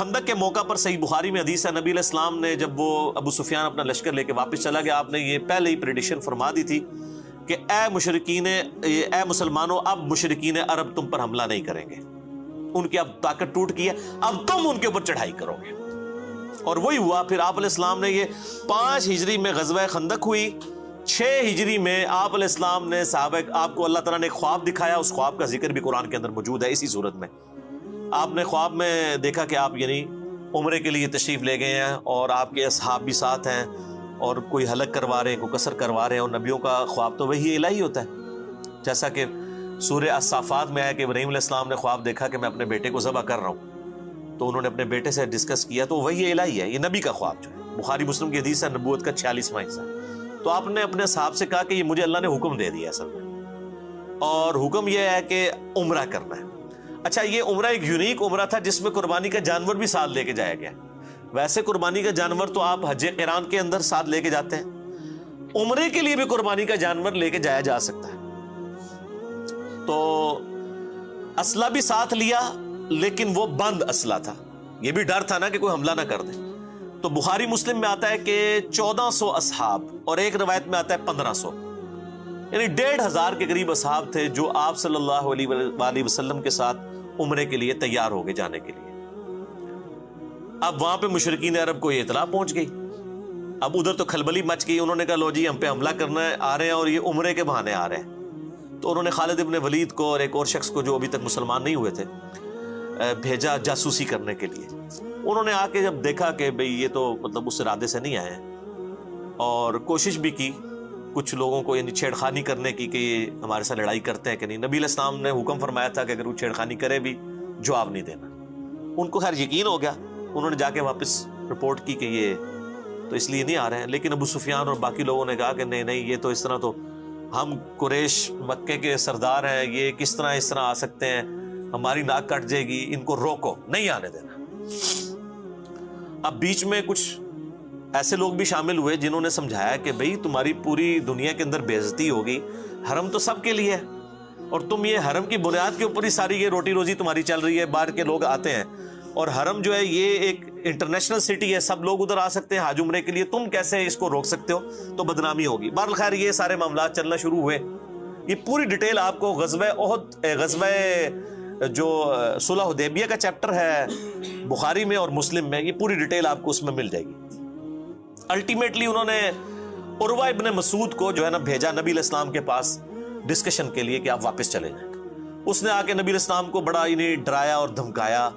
خندق کے موقع پر صحیح بخاری میں حدیث ہے، نبی علیہ السلام نے جب وہ ابو سفیان اپنا لشکر لے کے واپس چلا گیا، آپ نے یہ پہلے ہی پریڈکشن فرما دی تھی کہ اے مسلمانوں، اب مشرکین عرب تم پر حملہ نہیں کریں گے، ان کی اب طاقت ٹوٹ گئی ہے، اب تم ان کے اوپر چڑھائی کرو گے۔ اور وہی ہوا۔ پھر آپ علیہ السلام نے یہ 5 ہجری میں غزوہ خندق ہوئی، 6 ہجری میں آپ علیہ السلام نے آپ کو اللہ تعالیٰ نے ایک خواب دکھایا، اس خواب کا ذکر بھی قرآن کے اندر موجود ہے۔ اسی صورت میں آپ نے خواب میں دیکھا کہ آپ یعنی عمرے کے لیے تشریف لے گئے ہیں اور آپ کے اصحاب بھی ساتھ ہیں، اور کوئی حلق کروا رہے ہیں، کوئی قصر کروا رہے ہیں، اور نبیوں کا خواب تو وہی الہی ہوتا ہے، جیسا کہ سورہ الصافات میں ہے کہ ابراہیم علیہ السلام نے خواب دیکھا کہ میں اپنے بیٹے کو ذبح کر رہا ہوں، تو انہوں نے اپنے بیٹے سے ڈسکس کیا، تو وہی الہی ہے، یہ نبی کا خواب جو ہے۔ بخاری مسلم کی حدیث ہے، نبوت کا 46واں حصہ۔ تو آپ نے اپنے صحاب سے کہا کہ یہ مجھے اللہ نے حکم دے دیا اصل میں، اور حکم یہ ہے کہ عمرہ کرنا ہے۔ اچھا، یہ عمرہ ایک یونیک عمرہ تھا جس میں قربانی کا جانور بھی ساتھ لے کے جایا گیا۔ ویسے قربانی کا جانور تو آپ حج قران کے اندر ساتھ لے کے جاتے ہیں، عمرے کے لیے بھی قربانی کا جانور لے کے جایا جا سکتا ہے۔ تو اسلحہ بھی ساتھ لیا، لیکن وہ بند اسلحہ تھا، یہ بھی ڈر تھا نا کہ کوئی حملہ نہ کر دے۔ تو بخاری مسلم میں آتا ہے کہ 1400 اصحاب، اور ایک روایت میں آتا ہے 1500، یعنی 1500 کے قریب اصحاب تھے جو آپ صلی اللہ علیہ وآلہ وسلم کے ساتھ عمرے کے لیے تیار ہو گئے جانے کے لیے۔ اب وہاں پہ مشرکین عرب کو یہ اطلاع پہنچ گئی، اب ادھر تو کھلبلی مچ گئی، انہوں نے کہا لو جی ہم پہ حملہ کرنا ہے، آ رہے ہیں، اور یہ عمرے کے بہانے آ رہے ہیں۔ تو انہوں نے خالد ابن ولید کو اور ایک اور شخص کو جو ابھی تک مسلمان نہیں ہوئے تھے بھیجا جاسوسی کرنے کے لیے۔ انہوں نے آ کے جب دیکھا کہ بھئی یہ تو مطلب اس ارادے سے نہیں آئے ہیں، اور کوشش بھی کی کچھ لوگوں کو یعنی چھیڑخانی کرنے کی کہ یہ ہمارے ساتھ لڑائی کرتے ہیں کہ نہیں۔ نبی علیہ السلام نے حکم فرمایا تھا کہ اگر وہ چھیڑخانی کرے بھی جواب نہیں دینا۔ ان کو خیر یقین ہو گیا، انہوں نے جا کے واپس رپورٹ کی کہ یہ تو اس لیے نہیں آ رہے ہیں۔ لیکن ابو سفیان اور باقی لوگوں نے کہا کہ نہیں یہ تو اس طرح، تو ہم قریش مکے کے سردار ہیں، یہ کس طرح اس طرح آ سکتے ہیں، ہماری ناک کٹ جائے گی، ان کو روکو، نہیں آنے دینا۔ اب بیچ میں کچھ ایسے لوگ بھی شامل ہوئے جنہوں نے سمجھایا کہ بھئی تمہاری پوری دنیا کے اندر بے عزتی ہوگی، حرم تو سب کے لیے ہے، اور تم یہ حرم کی بنیاد کے اوپر ہی ساری یہ روٹی روزی تمہاری چل رہی ہے، باہر کے لوگ آتے ہیں، اور حرم جو ہے یہ ایک انٹرنیشنل سٹی ہے، سب لوگ ادھر آ سکتے ہیں حج عمرے کے لیے، تم کیسے اس کو روک سکتے ہو، تو بدنامی ہوگی۔ بہرحال خیر یہ سارے معاملات چلنا شروع ہوئے۔ یہ پوری ڈیٹیل آپ کو غزوہ جو صلح حدیبیہ کا چیپٹر ہے بخاری میں اور مسلم میں، یہ پوری ڈیٹیل آپ کو اس میں مل جائے گی۔ الٹیمیٹلی انہوں نے عروہ ابن مسعود کو جو ہے نا بھیجا نبی علیہ السلام کے پاس ڈسکشن کے لیے کہ آپ واپس چلے جائیں۔ اس نے آ کے نبی علیہ السلام کو بڑا یعنی ڈرایا اور دھمکایا،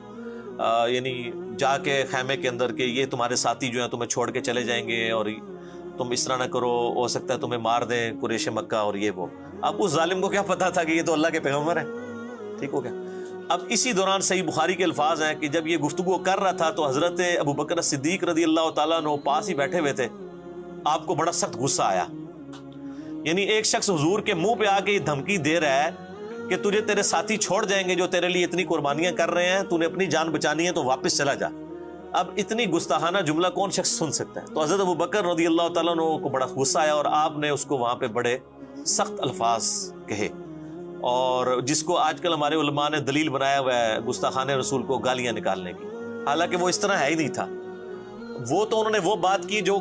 یعنی جا کے خیمے کے اندر کہ یہ تمہارے ساتھی جو ہیں تمہیں چھوڑ کے چلے جائیں گے، اور تم اس طرح نہ کرو، ہو سکتا ہے تمہیں مار دیں قریش مکہ، اور یہ وہ۔ اب اس ظالم کو کیا پتا تھا کہ یہ تو اللہ کے پیغمبر ہیں، ٹھیک ہو گیا۔ اب اسی دوران صحیح بخاری کے الفاظ ہیں کہ جب یہ گفتگو کر رہا تھا تو حضرت ابو بکر صدیق رضی اللہ تعالیٰ عنہ پاس ہی بیٹھے ہوئے تھے۔ آپ کو بڑا سخت غصہ آیا، یعنی ایک شخص حضور کے منہ پہ آ کے یہ دھمکی دے رہا ہے کہ تجھے تیرے ساتھی چھوڑ جائیں گے جو تیرے لیے اتنی قربانیاں کر رہے ہیں، تو نے اپنی جان بچانی ہے تو واپس چلا جا۔ اب اتنی گستاخانہ جملہ کون شخص سن سکتا ہے؟ تو حضرت ابو بکر رضی اللہ تعالیٰ عنہ کو بڑا غصہ آیا، اور آپ نے اس کو وہاں پہ بڑے سخت الفاظ کہے، اور جس کو آج کل ہمارے علماء نے دلیل بنایا ہوا ہے گستاخان رسول کو گالیاں نکالنے کی، حالانکہ وہ اس طرح ہے ہی نہیں تھا۔ وہ تو انہوں نے وہ بات کی جو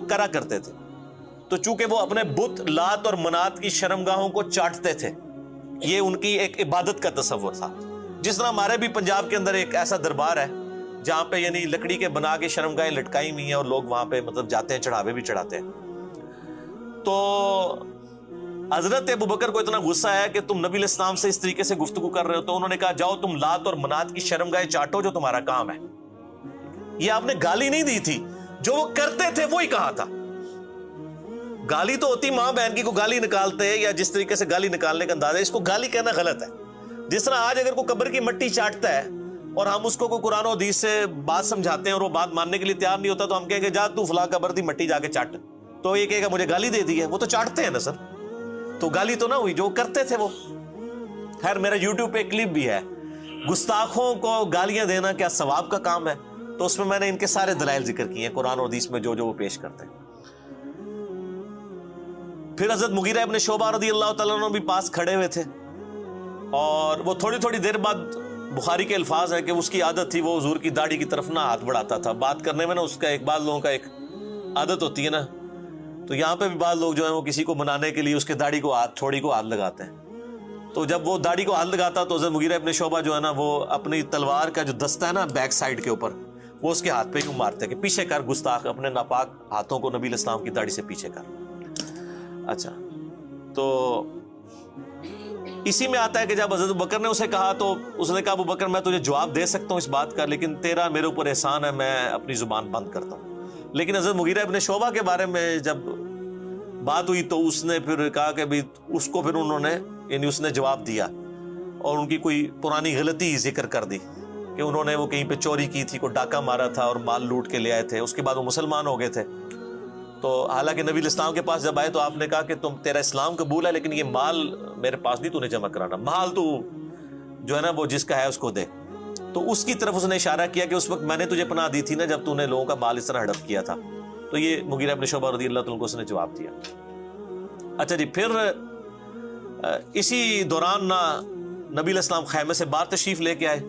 کرا کرتے تھے، تو چونکہ وہ اپنے بت لات اور منات کی شرمگاہوں کو چاٹتے تھے، یہ ان کی ایک عبادت کا تصور تھا۔ جس طرح ہمارے بھی پنجاب کے اندر ایک ایسا دربار ہے جہاں پہ یعنی لکڑی کے بنا کے شرمگاہیں لٹکائی ہوئی ہیں، اور لوگ وہاں پہ مطلب جاتے ہیں، چڑھاوے بھی چڑھاتے ہیں۔ تو حضرت ابو بکر کو اتنا غصہ ہے کہ تم نبی علیہ السلام سے اس طریقے سے گفتگو کر رہے ہو، تو انہوں نے کہا جاؤ تم لات اور منات کی شرمگاہیں چاٹو، جو تمہارا کام ہے۔ یہ آپ نے گالی نہیں دی تھی، جو وہ کرتے تھے وہی کہا تھا۔ گالی تو ہوتی ماں بہن کی کو گالی نکالتے، یا جس طریقے سے گالی نکالنے کا انداز ہے، اس کو گالی کہنا غلط ہے۔ جس طرح آج اگر کوئی قبر کی مٹی چاٹتا ہے اور ہم اس کو کوئی قرآن و حدیث سے بات سمجھاتے ہیں اور وہ بات ماننے کے لیے تیار نہیں ہوتا، تو ہم کہیں گے جا تو فلاں قبر دی مٹی جا کے چاٹ، تو یہ کہے گا مجھے گالی دے دی ہے۔ وہ تو چاٹتے ہیں نا سر، تو گالی تو نہ ہوئی، جو کرتے تھے وہ۔ خیر میرا یوٹیوب پہ کلپ بھی ہے، گستاخوں کو گالیاں دینا کیا ثواب کا کام ہے، تو اس میں میں نے ان کے سارے دلائل ذکر کیے ہیں قرآن و حدیث میں جو وہ پیش کرتے ہیں۔ پھر حضرت مغیرہ ابن شعبہ رضی اللہ تعالیٰ عنہ بھی پاس کھڑے ہوئے تھے، اور وہ تھوڑی تھوڑی دیر بعد بخاری کے الفاظ ہیں کہ اس کی عادت تھی وہ حضور کی داڑھی کی طرف نہ ہاتھ بڑھاتا تھا بات کرنے میں نا، اس کا ایک بعض لوگوں کا ایک عادت ہوتی ہے نا، تو یہاں پہ بھی بعض لوگ جو ہیں وہ کسی کو منانے کے لیے اس کے داڑھی کو ہاتھ، تھوڑی کو ہاتھ لگاتے ہیں. تو جب وہ داڑھی کو ہاتھ لگاتا تو حضرت مغیرہ ابن شعبہ جو ہے نا وہ اپنی تلوار کا جو دستہ ہے نا بیک سائڈ کے اوپر، وہ اس کے ہاتھ پہ یوں مارتے کہ پیچھے کر گستاخ، اپنے ناپاک ہاتھوں کو نبی علیہ السلام کی داڑھی سے پیچھے کر. اچھا، تو اسی میں آتا ہے کہ جب حضرت بکر نے اسے کہا تو اس نے کہا ابو بکر میں تجھے جواب دے سکتا ہوں اس بات کا، لیکن تیرا میرے اوپر احسان ہے، میں اپنی زبان بند کرتا ہوں. لیکن حضرت مغیرہ ابن شعبہ کے بارے میں جب بات ہوئی تو اس نے پھر کہا کہ بھی اس کو پھر انہوں نے، یعنی اس نے جواب دیا اور ان کی کوئی پرانی غلطی ذکر کر دی کہ انہوں نے وہ کہیں پہ چوری کی تھی، کوئی ڈاکہ مارا تھا اور مال لوٹ کے لے آئے تھے، اس کے بعد وہ مسلمان ہو گئے تھے. تو حالانکہ نبی الاسلام کے پاس جب آئے تو آپ نے کہا کہ تیرا اسلام قبول ہے لیکن یہ مال میرے پاس نہیں تو نے جمع کرانا، مال تو جو ہے نا وہ جس کا ہے اس کو دے. تو اس کی طرف اس نے اشارہ کیا کہ اس وقت میں نے تجھے پناہ دی تھی نا جب تو نے لوگوں کا مال اس طرح ہڑپ کیا تھا. تو یہ مغیرہ ابن شعبہ رضی اللہ تعالیٰ عنہ کو اس نے جواب دیا. اچھا جی، پھر اسی دوران نبی علیہ السلام خیمے سے باہر تشریف لے کے آئے.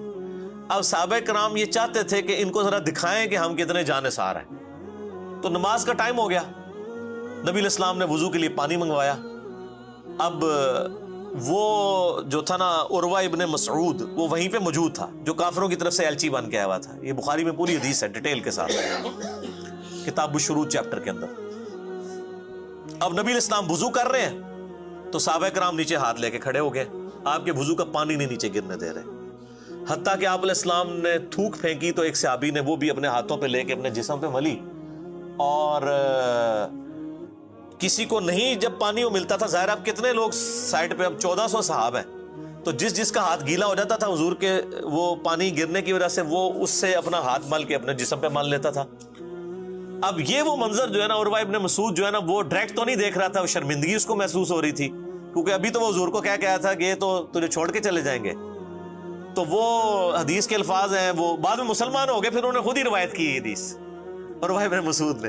اب صحابہ کرام یہ چاہتے تھے کہ ان کو ذرا دکھائیں کہ ہم کتنے جانثار ہیں. تو نماز کا ٹائم ہو گیا، نبی علیہ السلام نے وضو کے لیے پانی منگوایا. اب وہ جو تھا نا عروہ ابن مسعود وہ وہیں پہ موجود تھا جو کافروں کی طرف سے ایلچی بن کے آیا ہوا تھا. یہ بخاری میں پوری حدیث ہے ڈیٹیل کے ساتھ، کتاب الشروط چیپٹر کے اندر. اب نبی علیہ السلام وضو کر رہے ہیں تو صحابہ کرام نیچے ہاتھ لے کے کھڑے ہو گئے، آپ کے وضو کا پانی نہیں نیچے گرنے دے رہے. حتیٰ کہ آپ علیہ السلام نے تھوک پھینکی تو ایک صحابی نے وہ بھی اپنے ہاتھوں پہ لے کے اپنے جسم پہ ملی، اور کسی کو نہیں جب پانی وہ ملتا تھا، ظاہر اب کتنے لوگ سائڈ پہ، اب 1400 صحاب ہیں، تو جس کا ہاتھ گیلا ہو جاتا تھا حضور کے وہ پانی گرنے کی وجہ سے وہ اس سے اپنا ہاتھ مل کے اپنے جسم پہ مل لیتا تھا. اب یہ وہ منظر جو ہے نا عروہ ابن مسعود جو ہے نا وہ ڈائریکٹ تو نہیں دیکھ رہا تھا، وہ شرمندگی اس کو محسوس ہو رہی تھی کیونکہ ابھی تو وہ حضور کو کہہ کے آیا تھا کہ یہ تو تجھے چھوڑ کے چلے جائیں گے. تو وہ حدیث کے الفاظ ہیں، وہ بعد میں مسلمان ہو گئے، پھر انہوں نے خود ہی روایت کی حدیث عروہ ابن مسعود نے.